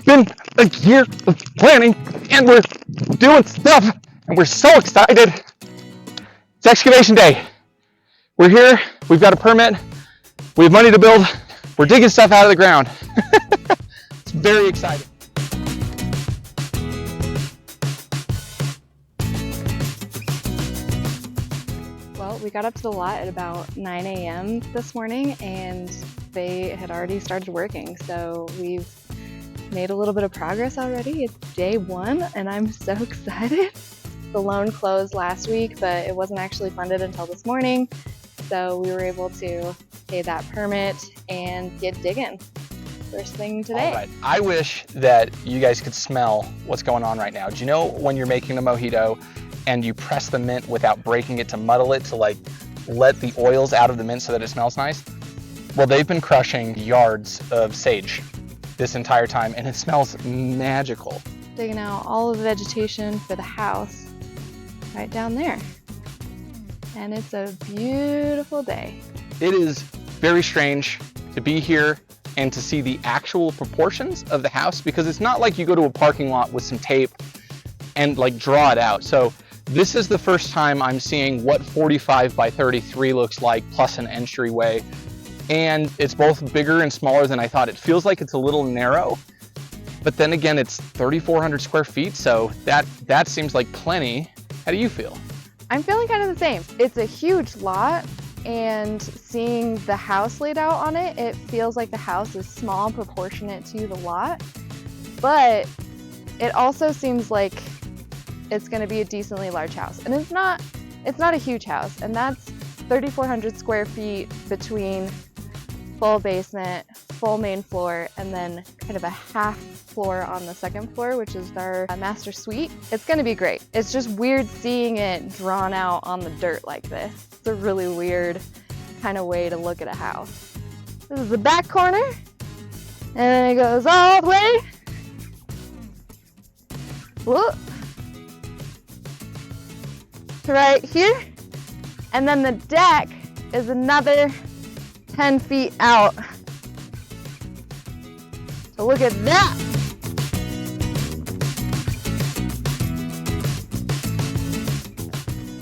been a year of planning, and we're doing stuff, and we're so excited. It's excavation day. We're here, we've got a permit, we have money to build, we're digging stuff out of the ground. It's very exciting. Well, we got up to the lot at about 9 a.m. this morning and they had already started working. So we've made a little bit of progress already. It's day one and I'm so excited. The loan closed last week, but it wasn't actually funded until this morning. So we were able to pay that permit and get digging first thing today. All right. I wish that you guys could smell what's going on right now. Do you know when you're making a mojito and you press the mint without breaking it to muddle it to like let the oils out of the mint so that it smells nice? Well, they've been crushing yards of sage this entire time and it smells magical. Digging out all of the vegetation for the house right down there. And it's a beautiful day. It is very strange to be here and to see the actual proportions of the house, because it's not like you go to a parking lot with some tape and like draw it out. So this is the first time I'm seeing what 45 by 33 looks like, plus an entryway. And it's both bigger and smaller than I thought. It feels like it's a little narrow, but then again, it's 3,400 square feet. So that seems like plenty. How do you feel? I'm feeling kind of the same. It's a huge lot, and seeing the house laid out on it, it feels like the house is small proportionate to the lot, but it also seems like it's going to be a decently large house. And it's not a huge house, and that's 3,400 square feet between full basement, full main floor, and then kind of a half floor on the second floor, which is our master suite. It's going to be great. It's just weird seeing it drawn out on the dirt like this. It's a really weird kind of way to look at a house. This is the back corner, and then it goes all the way whoop, to right here, and then the deck is another 10 feet out. So look at that.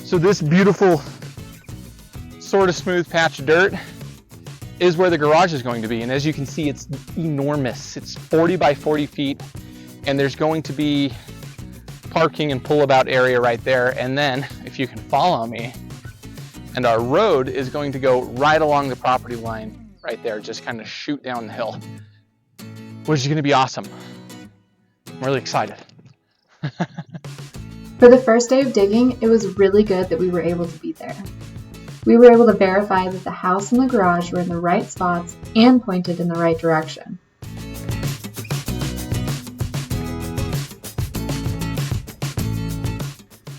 So this beautiful sort of smooth patch of dirt is where the garage is going to be. And as you can see, it's enormous. It's 40 by 40 feet, and there's going to be parking and pull-about area right there. And then, if you can follow me, and our road is going to go right along the property line right there, just kind of shoot down the hill, which is going to be awesome. I'm really excited. For the first day of digging, it was really good that we were able to be there. We were able to verify that the house and the garage were in the right spots and pointed in the right direction.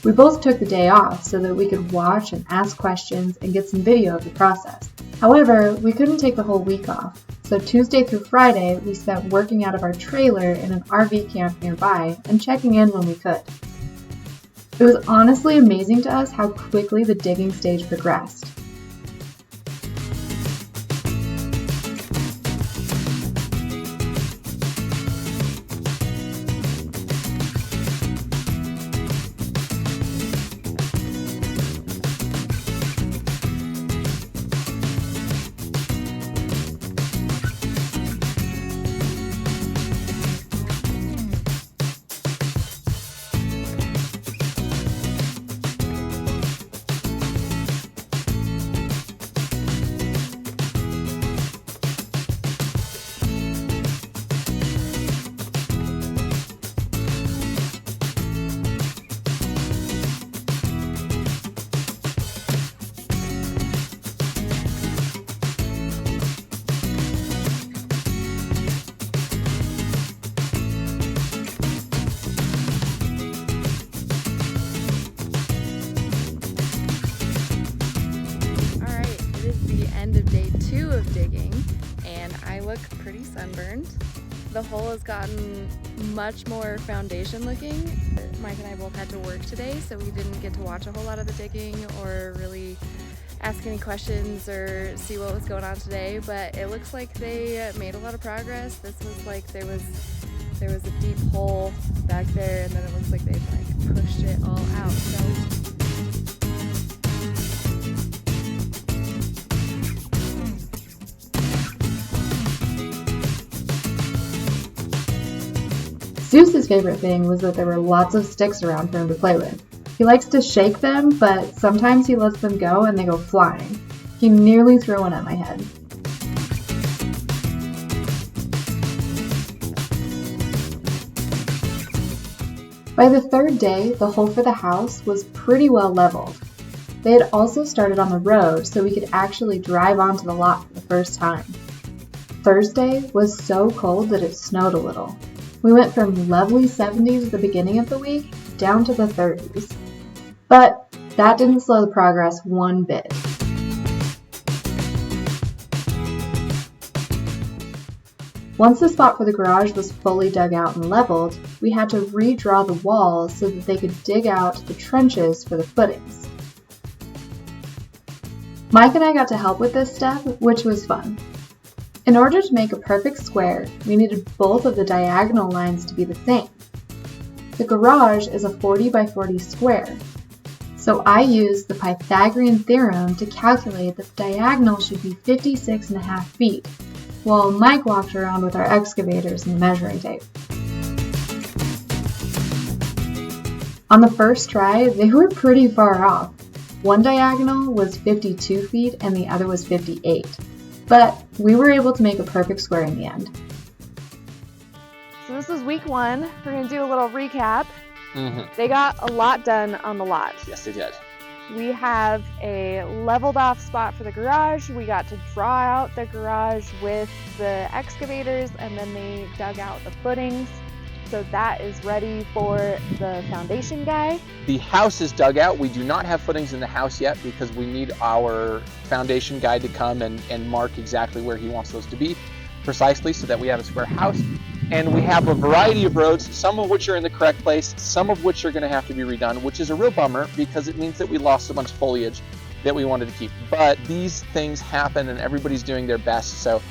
We both took the day off so that we could watch and ask questions and get some video of the process. However, we couldn't take the whole week off, so Tuesday through Friday we spent working out of our trailer in an RV camp nearby and checking in when we could. It was honestly amazing to us how quickly the digging stage progressed. end of day 2 of digging, and I look pretty sunburned. The hole has gotten much more foundation looking. Mike and I both had to work today, so we didn't get to watch a whole lot of the digging or really ask any questions or see what was going on today, but it looks like they made a lot of progress. This was like there was there was a deep hole back there, and then it looks like they've like pushed it all out. So Zeus's favorite thing was that there were lots of sticks around for him to play with. He likes to shake them, but sometimes he lets them go and they go flying. He nearly threw one at my head. By the third day, the hole for the house was pretty well leveled. They had also started on the road so we could actually drive onto the lot for the first time. Thursday was so cold that it snowed a little. We went from lovely 70s at the beginning of the week down to the 30s. But that didn't slow the progress one bit. Once the spot for the garage was fully dug out and leveled, we had to redraw the walls so that they could dig out the trenches for the footings. Mike and I got to help with this step, which was fun. In order to make a perfect square, we needed both of the diagonal lines to be the same. The garage is a 40 by 40 square, so I used the Pythagorean theorem to calculate that the diagonal should be 56.5 feet, while Mike walked around with our excavators and measuring tape. On the first try, they were pretty far off. One diagonal was 52 feet and the other was 58, but we were able to make a perfect square in the end. So this is week 1. We're going to do a little recap. They got a lot done on the lot. Yes, they did. We have a leveled off spot for the garage. We got to draw out the garage with the excavators, and then they dug out the footings. So that is ready for the foundation guy. The house is dug out. We do not have footings in the house yet because we need our foundation guy to come and mark exactly where he wants those to be precisely so that we have a square house. And we have a variety of roads, some of which are in the correct place, some of which are going to have to be redone, which is a real bummer because it means that we lost a bunch of foliage that we wanted to keep. But these things happen and everybody's doing their best, so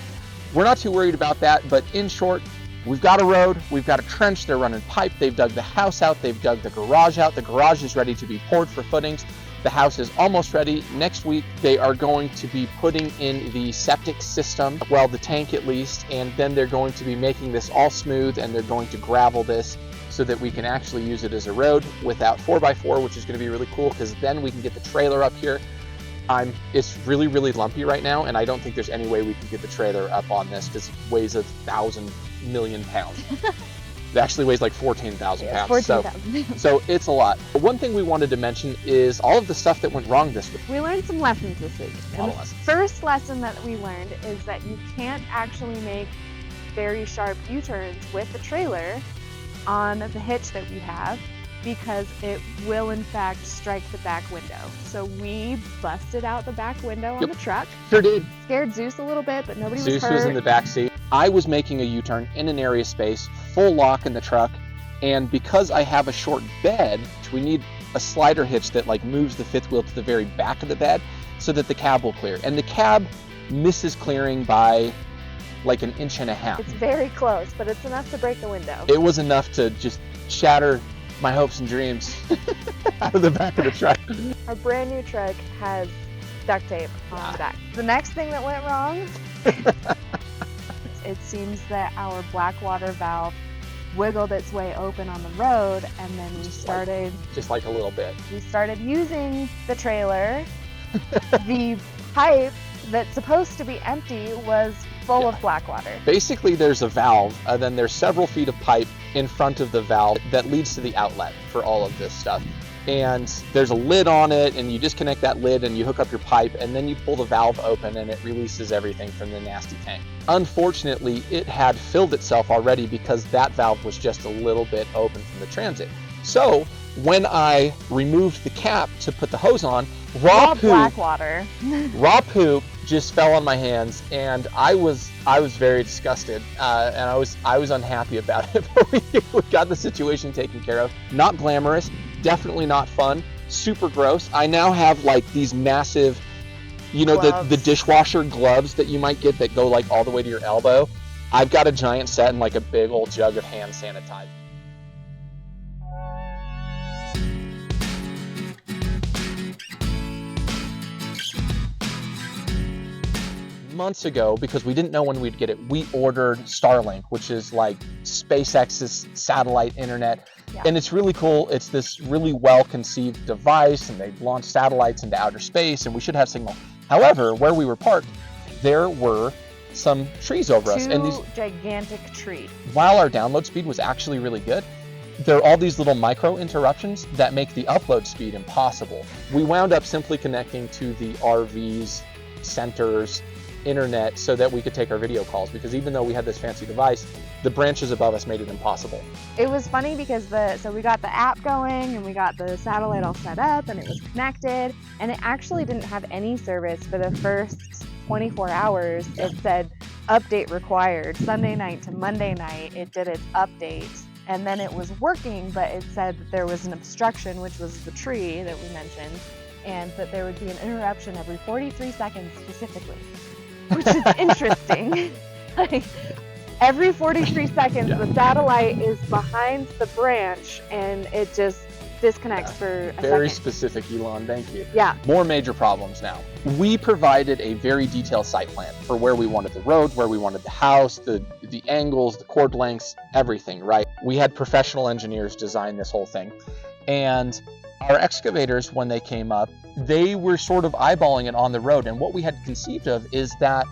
we're not too worried about that. But in short, we've got a road, we've got a trench, they're running pipe, they've dug the house out, they've dug the garage out. The garage is ready to be poured for footings. The house is almost ready. Next week, they are going to be putting in the septic system, well, the tank at least, and then they're going to be making this all smooth and they're going to gravel this so that we can actually use it as a road without 4x4, which is going to be really cool because then we can get the trailer up here. It's really, really lumpy right now, and I don't think there's any way we can get the trailer up on this because it weighs 1,000 million pounds. It actually weighs like 14,000 pounds. 14,000. So it's a lot. But one thing we wanted to mention is all of the stuff that went wrong this week. We learned some lessons this week. A lot of lessons. First lesson that we learned is that you can't actually make very sharp U-turns with the trailer on the hitch that we have because it will in fact strike the back window. So we busted out the back window on the truck. Sure did. Scared Zeus a little bit, but nobody was hurt. Zeus was in the back seat. I was making a U-turn in an area space, full lock in the truck, and because I have a short bed, we need a slider hitch that like moves the fifth wheel to the very back of the bed so that the cab will clear. And the cab misses clearing by like 1.5 inches. It's very close, but it's enough to break the window. It was enough to just shatter my hopes and dreams out of the back of the truck. Our brand new truck has duct tape on the back. The next thing that went wrong, it seems that our black water valve wiggled its way open on the road, and then we started just like a little bit. We started using the trailer. The pipe that's supposed to be empty was full of black water. Basically, there's a valve, then there's several feet of pipe in front of the valve that leads to the outlet for all of this stuff. And there's a lid on it, and you disconnect that lid and you hook up your pipe, and then you pull the valve open and it releases everything from the nasty tank. Unfortunately, it had filled itself already because that valve was just a little bit open from the transit. So when I removed the cap to put the hose on, raw black water. Raw poop just fell on my hands, and I was very disgusted, and I was unhappy about it. But we got the situation taken care of. Not glamorous, definitely not fun, super gross. I now have like these massive, you know, the dishwasher gloves that you might get that go like all the way to your elbow. I've got a giant set and like a big old jug of hand sanitizer. Months ago, because we didn't know when we'd get it, we ordered Starlink, which is like SpaceX's satellite internet. Yeah. And it's really cool. It's this really well-conceived device, and they've launched satellites into outer space, and we should have signal. However, where we were parked, there were some trees over us. And these gigantic trees. While our download speed was actually really good, there are all these little micro interruptions that make the upload speed impossible. We wound up simply connecting to the RV's center's internet so that we could take our video calls, because even though we had this fancy device, the branches above us made it impossible. It was funny because so we got the app going and we got the satellite all set up and it was connected, and it actually didn't have any service for the first 24 hours. It said update required. Sunday night to Monday night it did its update, and then it was working, but it said that there was an obstruction, which was the tree that we mentioned, and that there would be an interruption every 43 seconds specifically, which is interesting. Like, every 43 seconds, the satellite is behind the branch and it just disconnects for a Very second. specific, Elon, thank you. Yeah. More major problems now. We provided a very detailed site plan for where we wanted the road, where we wanted the house, the angles, the chord lengths, everything, right? We had professional engineers design this whole thing. And our excavators, when they came up, they were sort of eyeballing it on the road. And what we had conceived of is that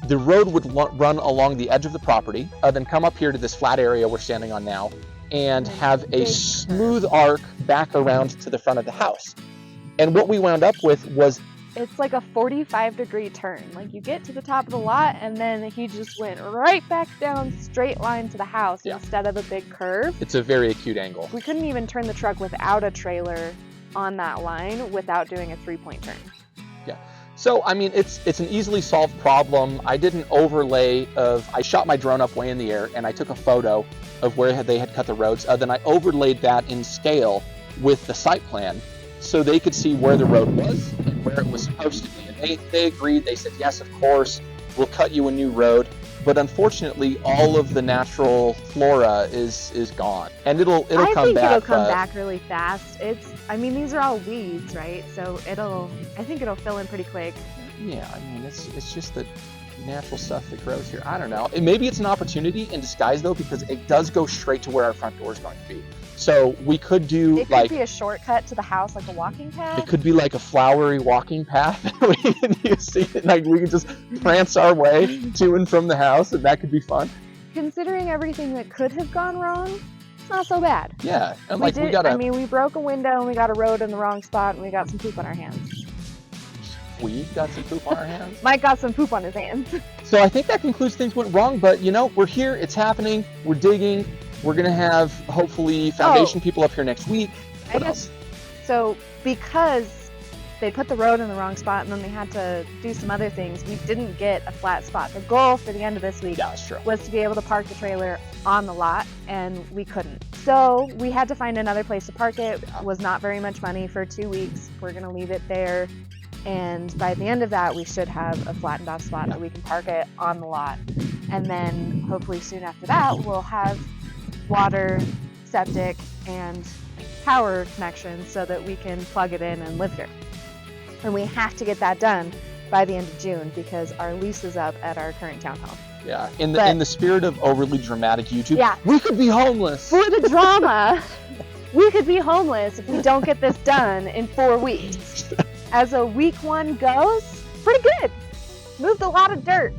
the road would run along the edge of the property, then come up here to this flat area we're standing on now, and have a smooth arc back around to the front of the house. And what we wound up with was, it's like a 45-degree turn. Like, you get to the top of the lot and then he just went right back down straight line to the house instead of a big curve. It's a very acute angle. We couldn't even turn the truck without a trailer on that line without doing a 3-point turn. Yeah. So, I mean, it's an easily solved problem. I did an overlay I shot my drone up way in the air and I took a photo of where they had cut the roads. Then I overlaid that in scale with the site plan so they could see where the road was and where it was supposed to be. And they agreed. They said, yes, of course, we'll cut you a new road. But unfortunately, all of the natural flora is gone, and it'll come back. I think it'll come back really fast. I mean, these are all weeds, right? So I think it'll fill in pretty quick. Yeah, I mean, it's just the natural stuff that grows here. I don't know. Maybe it's an opportunity in disguise though, because it does go straight to where our front door is going to be. So we could do it could be a shortcut to the house, like a walking path. It could be like a flowery walking path. We can use it, like we can just prance our way to and from the house, and that could be fun. Considering everything that could have gone wrong, it's not so bad. Yeah, and we broke a window and we got a road in the wrong spot and we got some poop on our hands. We got some poop on our hands. Mike got some poop on his hands. So I think that concludes things went wrong, but we're here, it's happening, we're digging. We're going to have, hopefully, foundation people up here next week. What else? So, because they put the road in the wrong spot and then they had to do some other things, we didn't get a flat spot. The goal for the end of this week was to be able to park the trailer on the lot, and we couldn't. So, we had to find another place to park it. It was not very much money for 2 weeks. We're going to leave it there. And by the end of that, we should have a flattened off spot that we can park it on the lot. And then, hopefully, soon after that, we'll have water, septic, and power connections so that we can plug it in and live here. And we have to get that done by the end of June because our lease is up at our current townhome. Yeah, in the spirit of overly dramatic YouTube, we could be homeless. For the drama, we could be homeless if we don't get this done in 4 weeks. As a week 1 goes, pretty good. Moved a lot of dirt.